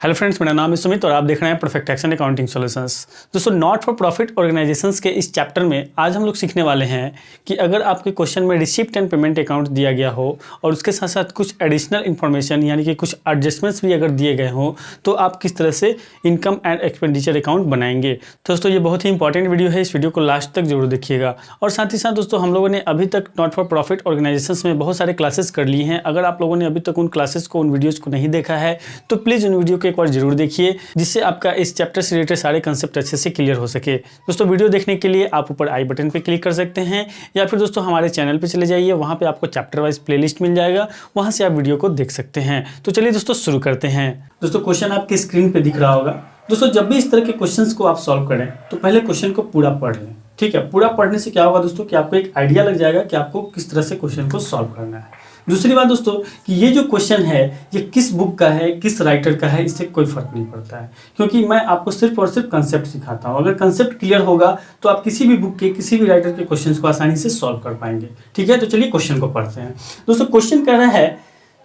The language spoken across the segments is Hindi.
हेलो फ्रेंड्स, मेरा नाम है सुमित और आप देख रहे हैं परफेक्ट एक्शन अकाउंटिंग सॉल्यूशंस। दोस्तों, नॉट फॉर प्रॉफिट ऑर्गेनाइजेशंस के इस चैप्टर में आज हम लोग सीखने वाले हैं कि अगर आपके क्वेश्चन में रिसिप्ट एंड पेमेंट अकाउंट दिया गया हो और उसके साथ साथ कुछ एडिशनल इन्फॉर्मेशन यानी कि कुछ एडजस्टमेंट्स भी अगर दिए गए हों तो आप किस तरह से इनकम एंड एक्सपेंडिचर अकाउंट बनाएंगे। तो दोस्तों, ये बहुत ही इंपॉर्टेंट वीडियो है, इस वीडियो को लास्ट तक जरूर देखिएगा। और साथ ही साथ दोस्तों, हम लोगों ने अभी तक नॉट फॉर प्रॉफिट ऑर्गेनाइजेशंस में बहुत सारे क्लासेस कर लिए हैं। अगर आप लोगों ने अभी तक उन क्लासेस को, उन वीडियोज़ को नहीं देखा है तो प्लीज़ उन वीडियो को एक बार जरूर देखिए, जिससे आपका इस चैप्टर से रिलेटेड सारे कंसेप्ट अच्छे से क्लियर हो सके। दोस्तों, वीडियो देखने के लिए आप ऊपर आई बटन पे क्लिक कर सकते हैं या फिर दोस्तों हमारे चैनल पे चले जाइए, वहाँ पे आपको चैप्टर वाइज प्लेलिस्ट मिल जाएगा, वहाँ से आप वीडियो को देख सकते हैं। तो चलिए दोस्तों शुरू करते हैं। दोस्तों, क्वेश्चन आपकी स्क्रीन पे दिख रहा होगा। दोस्तों, जब भी इस तरह के क्वेश्चंस को आप सॉल्व करें तो पहले क्वेश्चन को पूरा पढ़ लें। ठीक है, पूरा पढ़ने से क्या होगा दोस्तों कि आपको एक आइडिया लग जाएगा कि आपको किस तरह से क्वेश्चन को सॉल्व करना है। दूसरी बात दोस्तों कि ये जो क्वेश्चन है ये किस बुक का है, किस राइटर का है, इससे कोई फर्क नहीं पड़ता है, क्योंकि मैं आपको सिर्फ और सिर्फ कंसेप्ट सिखाता हूँ। अगर कंसेप्ट क्लियर होगा तो आप किसी भी बुक के, किसी भी राइटर के क्वेश्चन को आसानी से सॉल्व कर पाएंगे। ठीक है, तो चलिए क्वेश्चन को पढ़ते हैं। दोस्तों, क्वेश्चन कह रहा है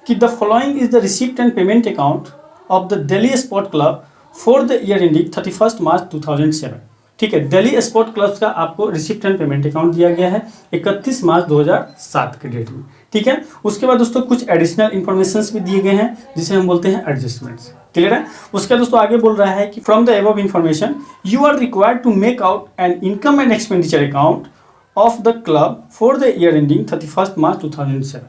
कि the following is the receipt and payment account of the Delhi sport club for the year ending 31 March 2007। ठीक है, दिल्ली स्पोर्ट क्लब का आपको रिसिप्ट एंड पेमेंट अकाउंट दिया गया है 31 मार्च 2007 के डेट में। ठीक है, उसके बाद दोस्तों कुछ एडिशनल इन्फॉर्मेशन भी दिए गए हैं जिसे हम बोलते हैं एडजस्टमेंट्स। क्लियर है। उसके दोस्तों आगे बोल रहा है कि from the above information you are required to make out an income and expenditure account of the club for the year ending 31 March 2007।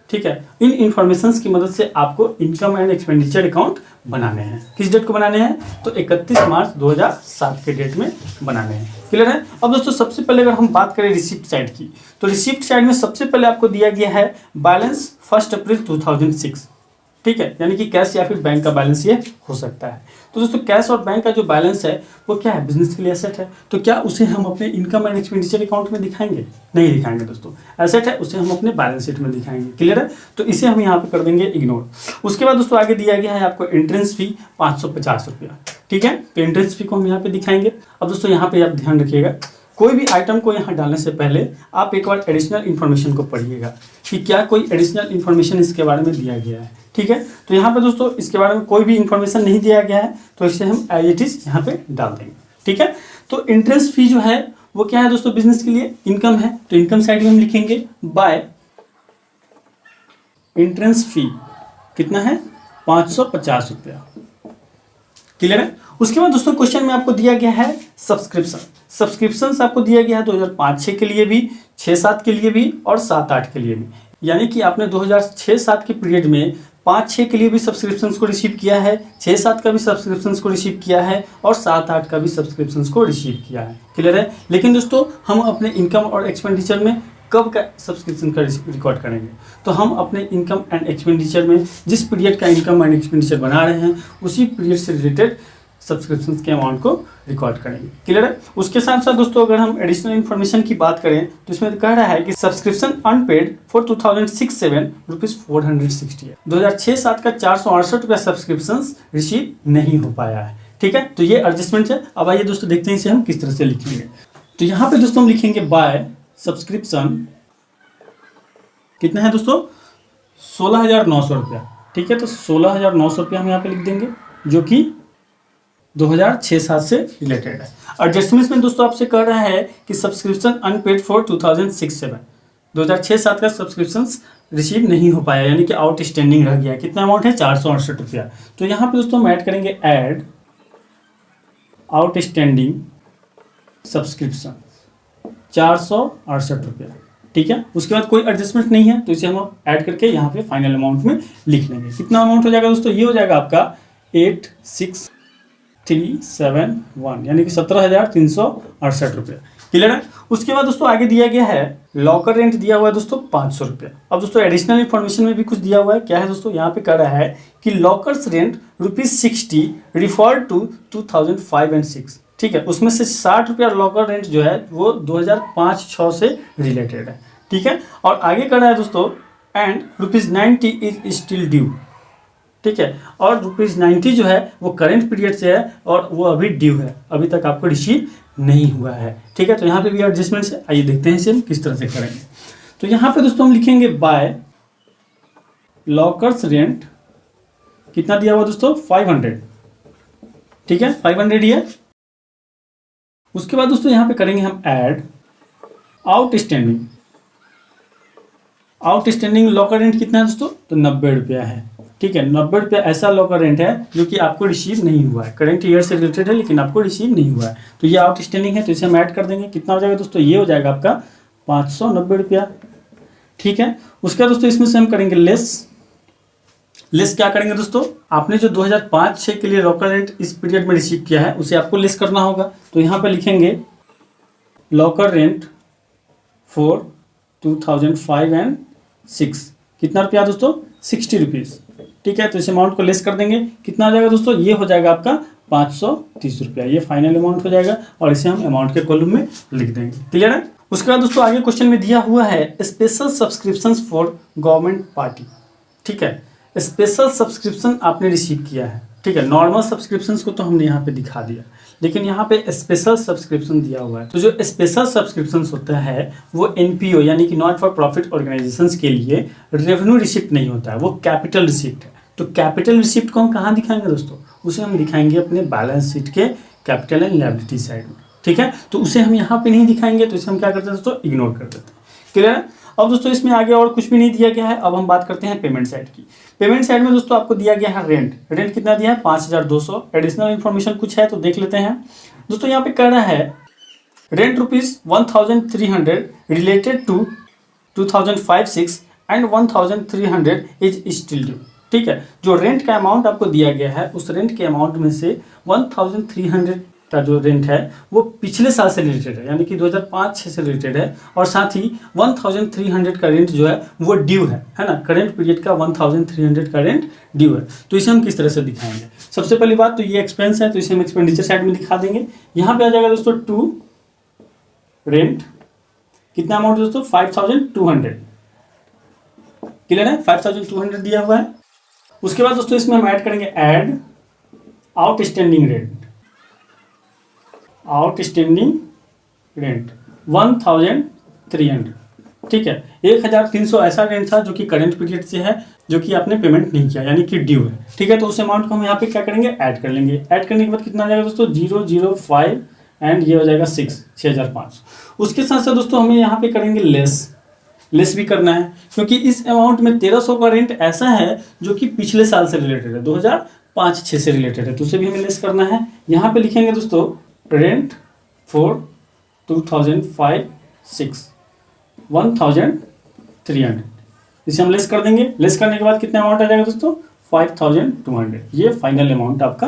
ठीक है, इन इन्फॉर्मेशंस की मदद से आपको इनकम एंड एक्सपेंडिचर अकाउंट बनाने हैं। किस डेट को बनाने हैं? तो 31 मार्च 2007 के डेट में बनाने हैं। क्लियर है। अब दोस्तों सबसे पहले अगर हम बात करें रिसिप्ट साइड की, तो रिसिप्ट साइड में सबसे पहले आपको दिया गया है बैलेंस 1 अप्रैल 2006। ठीक है, यानी कि कैश या फिर बैंक का बैलेंस ये हो सकता है। तो दोस्तों कैश और बैंक का जो बैलेंस है वो क्या है? बिजनेस के लिए एसेट है। तो क्या उसे हम अपने इनकम एंड एक्सपेंडिचर अकाउंट में दिखाएंगे? नहीं दिखाएंगे दोस्तों। एसेट है, उसे हम अपने बैलेंस शीट में दिखाएंगे। क्लियर है। तो इसे हम यहाँ पे कर देंगे इग्नोर। उसके बाद दोस्तों आगे दिया गया है आपको एंट्रेंस फी 550 रुपया। ठीक है, तो एंट्रेंस फी को हम यहाँ पे दिखाएंगे। अब दोस्तों यहाँ पे आप ध्यान रखिएगा, कोई भी आइटम को यहाँ डालने से पहले आप एक बार एडिशनल इन्फॉर्मेशन को पढ़िएगा कि क्या कोई एडिशनल इन्फॉर्मेशन इसके बारे में दिया गया है। ठीक है, तो यहाँ पे दोस्तों इसके बारे में कोई भी इन्फॉर्मेशन नहीं दिया गया है, तो इसे हम एज इट इज यहाँ पे डाल देंगे। ठीक है, तो इंटरेस्ट फी जो है वो क्या है दोस्तों? बिजनेस के लिए इनकम है, तो इनकम साइड में हम लिखेंगे बाय इंटरेस्ट फी। कितना है? 550 रुपया। क्लियर है। उसके बाद दोस्तों क्वेश्चन में आपको दिया गया है सब्सक्रिप्शन। सब्सक्रिप्शन आपको दिया गया है 2005-06 के लिए भी, 6-7 के लिए भी और 7-8 के लिए भी। यानी कि आपने 2006-7 के पीरियड में 5-6 के लिए भी सब्सक्रिप्शंस को रिसीव किया है, 6-7 का भी सब्सक्रिप्शंस को रिसीव किया है और 7-8 का भी सब्सक्रिप्शंस को रिसीव किया है। क्लियर है। लेकिन दोस्तों हम अपने इनकम और एक्सपेंडिचर में कब का सब्सक्रिप्शन का रिकॉर्ड करेंगे? तो हम अपने इनकम एंड एक्सपेंडिचर में जिस पीरियड का इनकम एंड एक्सपेंडिचर बना रहे हैं उसी पीरियड से रिलेटेड सब्सक्रिप्शन के अमाउंट को रिकॉर्ड करेंगे। क्लियर है। उसके साथ साथ दोस्तों अगर हम एडिशनल इन्फॉर्मेशन की बात करें तो इसमें कह रहा है कि सब्सक्रिप्शन अनपेड फॉर 2006-07 रुपीज 460 है। 2006-07 का 468 रुपया सब्सक्रिप्शन रिसीव नहीं हो पाया है। ठीक है, तो ये एडजस्टमेंट है। अब आइए दोस्तों देखते हैं इसे हम किस तरह से लिखेंगे। तो यहाँ पे दोस्तों हम लिखेंगे बाय सब्सक्रिप्शन। कितना है दोस्तों? 16,900 रुपया। ठीक है, तो 16,900 रुपया हम यहाँ पे लिख देंगे जो कि 2006-07 से रिलेटेड है। एडजस्टमेंट्स में दोस्तों आपसे कह रहा है कि सब्सक्रिप्शन अनपेड फॉर 2006-07, 2006-07 का सब्सक्रिप्शन रिसीव नहीं हो पाया, यानी कि आउट स्टैंडिंग रह गया। कितना अमाउंट है? 468 रुपया। तो यहाँ पे दोस्तों हम ऐड करेंगे ऐड आउट स्टैंडिंग सब्सक्रिप्शन 468 रुपया। ठीक है, उसके बाद कोई एडजस्टमेंट नहीं है तो इसे हम ऐड करके यहाँ पे फाइनल अमाउंट में लिख लेंगे। कितना अमाउंट हो जाएगा दोस्तों? ये हो जाएगा आपका 86,371, यानी कि 17,368 रुपया। क्लियर है। उसके बाद दोस्तों आगे दिया गया है लॉकर रेंट दिया हुआ है दोस्तों 500 रुपया। अब दोस्तों एडिशनल इन्फॉर्मेशन में भी कुछ दिया हुआ है। क्या है दोस्तों? यहाँ पे कह रहा है कि lockers rent ₹60 refer to 2005 and 6। ठीक है, उसमें से 60 रुपया लॉकर रेंट जो है वो 2005-06 से रिलेटेड है। ठीक है, और आगे कर रहा है दोस्तों एंड ₹90 इज स्टिल ड्यू। ठीक है, और ₹90 जो है वो करेंट पीरियड से है और वो अभी ड्यू है, अभी तक आपको रिसीव नहीं हुआ है। ठीक है, तो यहाँ पे भी एडजस्टमेंट है। आइए देखते हैं इसे हम किस तरह से करेंगे। तो यहाँ पे दोस्तों हम लिखेंगे बाय लॉकर्स रेंट। कितना दिया हुआ दोस्तों? 500। ठीक है, 500 ही है। उसके बाद दोस्तों यहाँ पे करेंगे हम add outstanding. Outstanding locker rent कितना है दोस्तों, तो 90 रुपया है। ठीक है, 90 रुपया ऐसा लॉकर रेंट है जो कि आपको रिसीव नहीं हुआ है, करंट ईयर से रिलेटेड है लेकिन आपको रिसीव नहीं हुआ है, तो ये आउटस्टैंडिंग है, तो इसे हम ऐड कर देंगे। कितना हो जाएगा दोस्तों, ये हो जाएगा आपका 590 रुपया। ठीक है, उसके बाद दोस्तों इसमें से हम करेंगे लेस क्या करेंगे दोस्तों, आपने जो 2005-6 के लिए लॉकर रेंट इस पीरियड में रिसीव किया है उसे आपको लेस करना होगा। तो यहाँ पे लिखेंगे लॉकर रेंट फॉर 2005 एंड 6, कितना रुपया दोस्तों, 60 रुपीज़। ठीक है, तो इस अमाउंट को लेस कर देंगे। कितना हो जाएगा दोस्तों, ये हो जाएगा आपका 530 रुपया, ये फाइनल अमाउंट हो जाएगा और इसे हम अमाउंट के कॉलम में लिख देंगे। क्लियर है। उसके बाद दोस्तों आगे क्वेश्चन में दिया हुआ है special subscriptions for government party. ठीक है, स्पेशल सब्सक्रिप्शन आपने रिसीव किया है। ठीक है, नॉर्मल सब्सक्रिप्शंस को तो हमने यहाँ पे दिखा दिया, लेकिन यहाँ पे स्पेशल सब्सक्रिप्शन दिया हुआ है। तो जो स्पेशल सब्सक्रिप्शंस होता है वो एनपीओ यानी कि नॉट फॉर प्रॉफिट ऑर्गेनाइजेशंस के लिए रेवेन्यू रिसिप्ट नहीं होता है, वो कैपिटल रिसिप्ट है। तो कैपिटल रिसिप्ट को हम कहाँ दिखाएंगे दोस्तों, उसे हम दिखाएंगे अपने बैलेंस शीट के कैपिटल एंड लायबिलिटी साइड में। ठीक है, तो उसे हम यहाँ पे नहीं दिखाएंगे, तो इसे हम क्या करते हैं दोस्तों, इग्नोर कर देते हैं। क्लियर है। अब दोस्तों इसमें आगे और कुछ भी नहीं दिया गया है। अब हम बात करते हैं पेमेंट साइड की। पेमेंट साइड में दोस्तों आपको दिया गया है रेंट कितना दिया है, 5200। एडिशनल इन्फॉर्मेशन कुछ है तो देख लेते हैं दोस्तों। यहाँ पे कह रहा है rent ₹1300 related to 2005-6 and 1300 is still due. ठीक है, जो रेंट का अमाउंट आपको दिया गया है उस रेंट के अमाउंट में से 1300 का जो रेंट है वो पिछले साल से रिलेटेड है, यानी कि 2005-6 से रिलेटेड है, और साथ ही 1300 का रेंट जो है वो ड्यू है ना, करंट पीरियड का 1300 का रेंट ड्यू है। तो इसे हम किस तरह से दिखाएंगे, सबसे पहली बात तो ये एक्सपेंस है, तो इसे हम एक्सपेंडिचर साइड में दिखा देंगे। यहाँ पे आ जाएगा दोस्तों टू रेंट, कितना अमाउंट दोस्तों, 5200। क्लियर है, 5200 दिया हुआ है। उसके बाद दोस्तों इसमें हम ऐड करेंगे ऐड आउटस्टैंडिंग रेंट 1300। ठीक है, 1300 ऐसा रेंट था जो कि करंट पीरियड से है, जो कि आपने पेमेंट नहीं किया यानी कि ड्यू है। ठीक है, तो उस अमाउंट को हम यहाँ पे क्या करेंगे, ऐड कर लेंगे। ऐड करने के बाद कितना आ जाएगा दोस्तों, 005 एंड ये हो जाएगा 6500। उसके साथ साथ दोस्तों हमें यहाँ पे करेंगे लेस भी करना है, क्योंकि इस अमाउंट में 1300 का रेंट ऐसा है जो कि पिछले साल से रिलेटेड है, 2005-6 से रिलेटेड है, तो उसे भी हमें लेस करना है। यहाँ पे लिखेंगे दोस्तों रेंट फॉर 2005-6 1300, इसे हम लेस कर देंगे। लेस करने के बाद कितना अमाउंट आ जाएगा दोस्तों, 5200। ये फाइनल अमाउंट आपका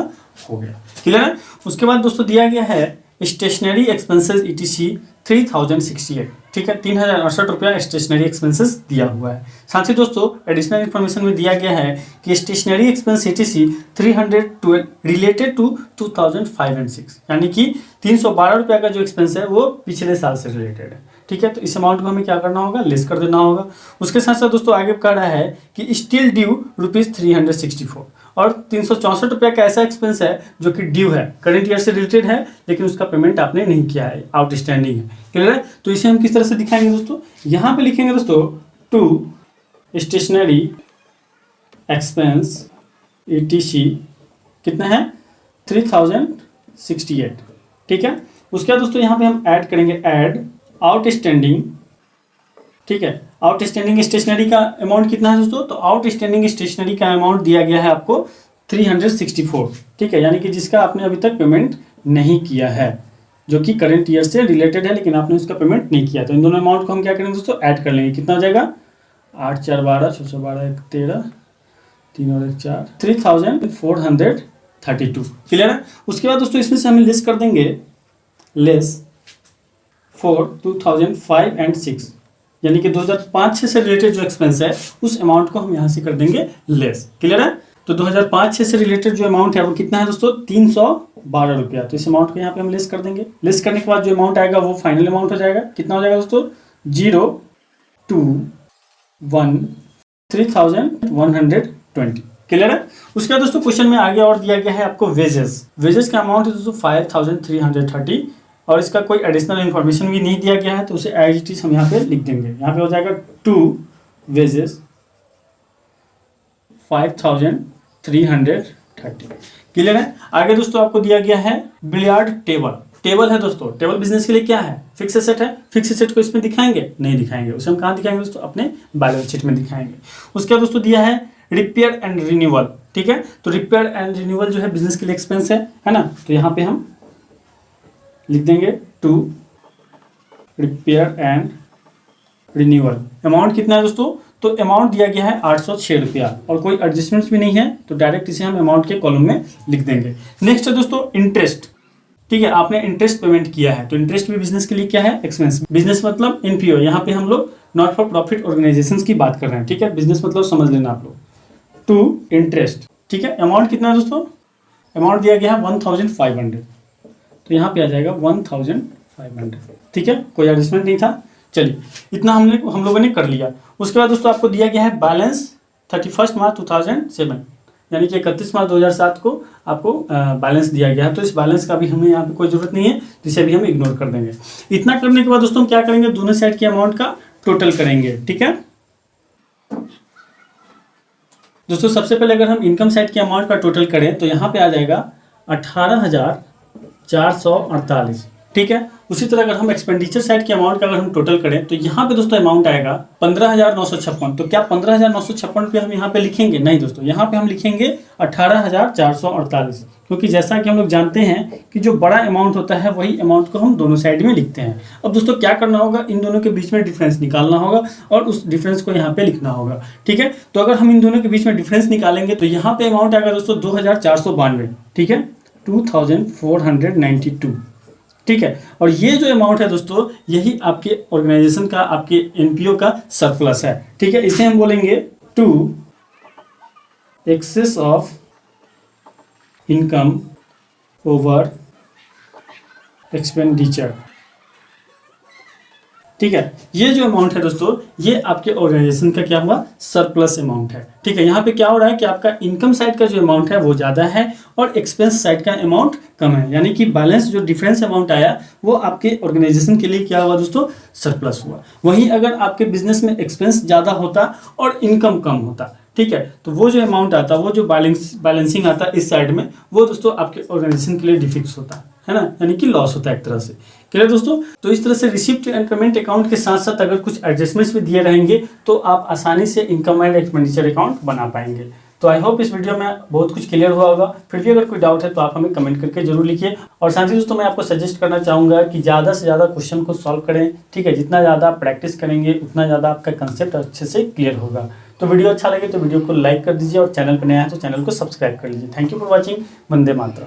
हो गया। क्लियर है। उसके बाद दोस्तों दिया गया है स्टेशनरी एक्सपेंसेस ETC 3068। ठीक है, 3068 रुपया स्टेशनरी एक्सपेंसेस दिया हुआ है। साथ ही दोस्तों एडिशनल इन्फॉर्मेशन में दिया गया है कि stationery expense ETC 312 related to 2005 and 6, यानी कि 312 रुपया का जो एक्सपेंस है वो पिछले साल से रिलेटेड है। ठीक है, तो इस अमाउंट को हमें क्या करना होगा, लेस कर देना होगा। उसके साथ साथ दोस्तों आगे कह रहा है कि स्टिल ड्यू ₹364, और 364 रुपया का ऐसा एक्सपेंस है जो कि ड्यू है, करंट ईयर से रिलेटेड है, लेकिन उसका पेमेंट आपने नहीं किया है, आउटस्टैंडिंग है। क्लियर है। तो इसे हम किस तरह से दिखाएंगे दोस्तों, यहाँ पे लिखेंगे दोस्तों टू स्टेशनरी एक्सपेंस ETC कितना है, 3068। ठीक है, उसके बाद दोस्तों यहाँ पे हम ऐड करेंगे ऐड आउटस्टैंडिंग। ठीक है, आउटस्टैंडिंग स्टेशनरी का अमाउंट कितना है दोस्तों, तो आउटस्टैंडिंग स्टेशनरी का अमाउंट दिया गया है आपको 364। ठीक है, यानी कि जिसका आपने अभी तक पेमेंट नहीं किया है, जो कि करंट ईयर से रिलेटेड है, लेकिन आपने उसका पेमेंट नहीं किया। तो इन दोनों अमाउंट को हम क्या करेंगे दोस्तों, ऐड कर लेंगे। कितना हो जाएगा, 8 4 12 6 6 12 1 13 3 और 1 4 3432। क्लियर है। उसके बाद दोस्तों इसमें से हमें लेस कर देंगे लेस फॉर 2005 एंड 6, यानी कि 2005-6 से रिलेटेड जो एक्सपेंस है उस अमाउंट को हम यहाँ से कर देंगे लेस। क्लियर है। तो 2005-6 से रिलेटेड जो अमाउंट है वो कितना है दोस्तों, 312 रुपया। तो इस अमाउंट को यहाँ पे हम लेस कर देंगे। लेस करने के बाद जो अमाउंट आएगा वो फाइनल अमाउंट हो जाएगा। कितना हो जाएगा दोस्तों, 021,3120। क्लियर है। उसके बाद दोस्तों क्वेश्चन में आगे और दिया गया है आपको वेजेस का अमाउंट है दोस्तों 5330, और इसका कोई एडिशनल इन्फॉर्मेशन भी नहीं दिया गया है, तो उसे एज इट इज हम यहाँ पे लिख देंगे। यहाँ पे हो जाएगा टू वेजेस 5330। क्लियर है। आगे दोस्तों आपको दिया गया है बिलियर्ड टेबल। टेबल है दोस्तों, टेबल बिजनेस के लिए क्या है, फिक्स एसेट है। फिक्स एसेट को इसमें दिखाएंगे, नहीं दिखाएंगे, उसे हम कहाँ दिखाएंगे दोस्तों, अपने बैलेंस शीट में दिखाएंगे। उसके बाद दोस्तों दिया है रिपेयर एंड रिन्यूअल, ठीक है। तो रिपेयर एंड रिन्यूअल जो है बिजनेस के लिए एक्सपेंस है ना। तो यहाँ पे हम लिख देंगे to repair and renewal. Amount कितना है दोस्तों, तो अमाउंट दिया गया है 806 रुपया और कोई एडजस्टमेंट्स भी नहीं है, तो डायरेक्ट इसे हम अमाउंट के कॉलम में लिख देंगे। नेक्स्ट है दोस्तों इंटरेस्ट, ठीक है। आपने इंटरेस्ट पेमेंट किया है, तो इंटरेस्ट भी बिजनेस के लिए क्या है, एक्सपेंस। बिजनेस मतलब एनपीओ, यहाँ पे हम लोग नॉट फॉर प्रॉफिट ऑर्गेनाइजेशंस की बात कर रहे हैं, ठीक है। बिजनेस मतलब समझ लेना आप लोग। टू इंटरेस्ट, ठीक है। अमाउंट कितना है दोस्तों, अमाउंट दिया गया है 1500, तो यहाँ पे आ जाएगा 1500, ठीक है। कोई एडजस्टमेंट नहीं था। चलिए इतना हम लोगों ने कर लिया। उसके बाद दोस्तों आपको दिया गया है बैलेंस 31 मार्च 2007, यानी कि 31 मार्च 2007 को आपको बैलेंस दिया गया है। तो इस बैलेंस का भी हमें यहाँ पे कोई जरूरत नहीं है, जिसे भी हम इग्नोर कर देंगे। इतना करने के बाद दोस्तों हम क्या करेंगे, दोनों साइड के अमाउंट का टोटल करेंगे, ठीक है। दोस्तों सबसे पहले अगर हम इनकम साइड के अमाउंट का टोटल करें तो यहाँ पे आ जाएगा 18,448, ठीक है। उसी तरह अगर हम एक्सपेंडिचर साइड के अमाउंट का अगर हम टोटल करें तो यहाँ पे दोस्तों अमाउंट आएगा 15,956। तो क्या 15,956 रुपये हम यहाँ पे लिखेंगे, नहीं दोस्तों, यहाँ पे हम लिखेंगे 18,448, क्योंकि जैसा कि हम लोग जानते हैं कि जो बड़ा अमाउंट होता है वही अमाउंट को हम दोनों साइड में लिखते हैं। अब दोस्तों क्या करना होगा, इन दोनों के बीच में डिफरेंस निकालना होगा और उस डिफरेंस को यहाँ पे लिखना होगा, ठीक है। तो अगर हम इन दोनों के बीच में डिफरेंस निकालेंगे तो यहाँ पे अमाउंट आएगा दोस्तों 2,492, ठीक है, 2,492, ठीक है। और ये जो अमाउंट है दोस्तों यही आपके ऑर्गेनाइजेशन का, आपके एनपीओ का सरप्लस है, ठीक है। इसे हम बोलेंगे to excess of income over expenditure, ठीक है। ये जो अमाउंट है दोस्तों ये आपके ऑर्गेनाइजेशन का क्या हुआ, सरप्लस अमाउंट है, ठीक है। यहाँ पे क्या हो रहा है कि आपका इनकम साइड का जो अमाउंट है वो ज़्यादा है और एक्सपेंस साइड का अमाउंट कम है, यानी कि बैलेंस जो डिफरेंस अमाउंट आया वो आपके ऑर्गेनाइजेशन के लिए क्या हुआ दोस्तों, सरप्लस हुआ। वहीं अगर आपके बिजनेस में एक्सपेंस ज़्यादा होता और इनकम कम होता, ठीक है, तो वो जो अमाउंट आता, वो जो बैलेंसिंग आता इस साइड में, वो दोस्तों आपके ऑर्गेनाइजेशन के लिए डिफिक्स होता है ना, यानी कि लॉस होता है एक तरह से। क्लियर दोस्तों। तो इस तरह से रिसिप्ट एंड पेमेंट अकाउंट के साथ साथ अगर कुछ एडजस्टमेंट्स भी दिए रहेंगे तो आप आसानी से इनकम एंड एक्सपेंडिचर अकाउंट बना पाएंगे। तो आई होप इस वीडियो में बहुत कुछ क्लियर हुआ होगा। फिर भी अगर कोई डाउट है तो आप हमें कमेंट करके जरूर लिखिए। और साथ ही दोस्तों मैं आपको सजेस्ट करना चाहूँगा कि ज़्यादा से ज़्यादा क्वेश्चन को सॉल्व करें, ठीक है। जितना ज़्यादा आप प्रैक्टिस करेंगे उतना ज़्यादा आपका कंसेप्ट अच्छे से क्लियर होगा। तो वीडियो अच्छा लगे तो वीडियो को लाइक कर दीजिए और चैनल पर नया है तो चैनल को सब्सक्राइब कर लीजिए। Thank you for watching. Vande Mataram.